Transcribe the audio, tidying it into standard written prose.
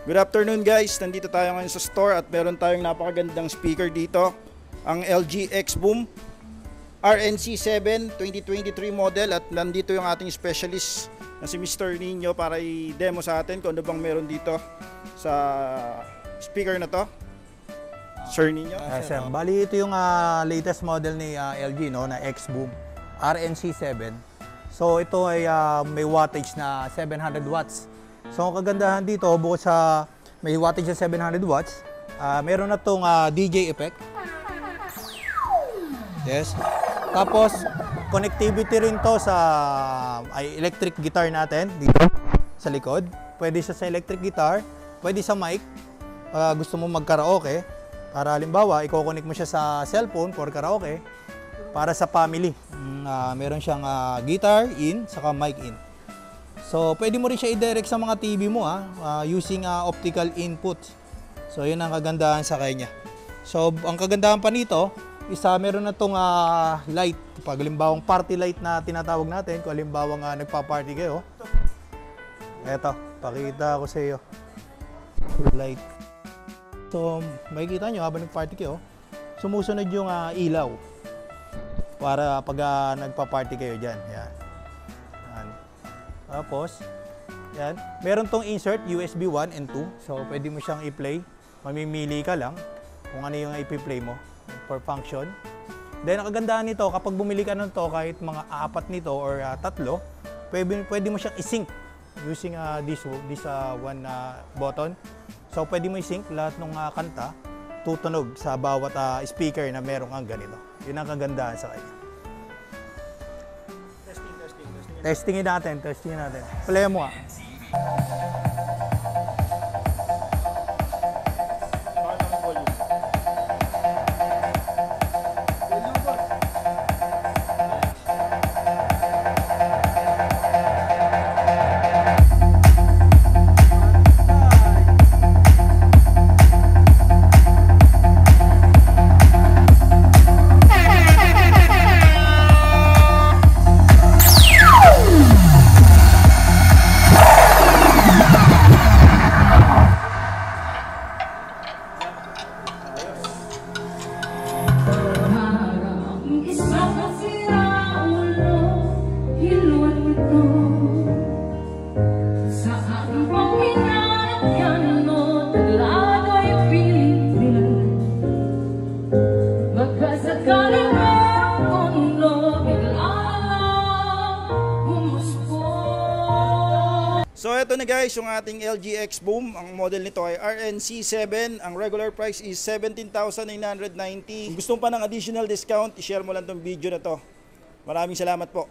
Good afternoon guys, nandito tayo ngayon sa store at meron tayong napakagandang speaker dito. Ang LG X-Boom RNC7 2023 model at nandito yung ating specialist na si Mr. Nino para i-demo sa atin kung ano bang meron dito sa speaker na to. Sir Nino. Sir, bali ito yung latest model ni LG no, na X-Boom RNC7. So ito ay may wattage na 700 watts. So ang kagandahan dito, bukod sa may wattage na 700 watts, meron na itong DJ effect. Yes. Tapos, connectivity rin to sa electric guitar natin dito sa likod. Pwede siya sa electric guitar, pwede sa mic. Gusto mo mag-karaoke, para halimbawa, i-connect mo siya sa cellphone for karaoke, para sa family. Meron siyang guitar in, saka mic in. So, pwede mo rin siya i-direct sa mga TV mo using optical input. So, yun ang kagandahan sa kanya. So, ang kagandahan pa nito, meron na itong light. Pag halimbawang party light na tinatawag natin, kung halimbawang nagpa-party kayo. Eto, pakita ko sa iyo. Light. So, makikita nyo habang nag-party kayo, sumusunod yung ilaw. Para pag nagpa-party kayo dyan. Yan. Tapos, yan. Meron tong insert USB 1 and 2. So, pwede mo siyang i-play. Mamimili ka lang kung ano yung i-play mo for function. Then, ang kagandahan nito, kapag bumili ka nito, kahit mga 4 nito or 3, pwede mo siyang i-sync using this one button. So, pwede mo i-sync lahat ng kanta, tutunog sa bawat speaker na meron kang ganito. Yun ang kagandahan sa kanya. Testingin natin. Play mo So ito na guys, yung ating LG X-Boom. Ang model nito ay RNC7. Ang regular price is 17,990. Kung gusto mo pa ng additional discount, i-share mo lang tong video na to. Maraming salamat po.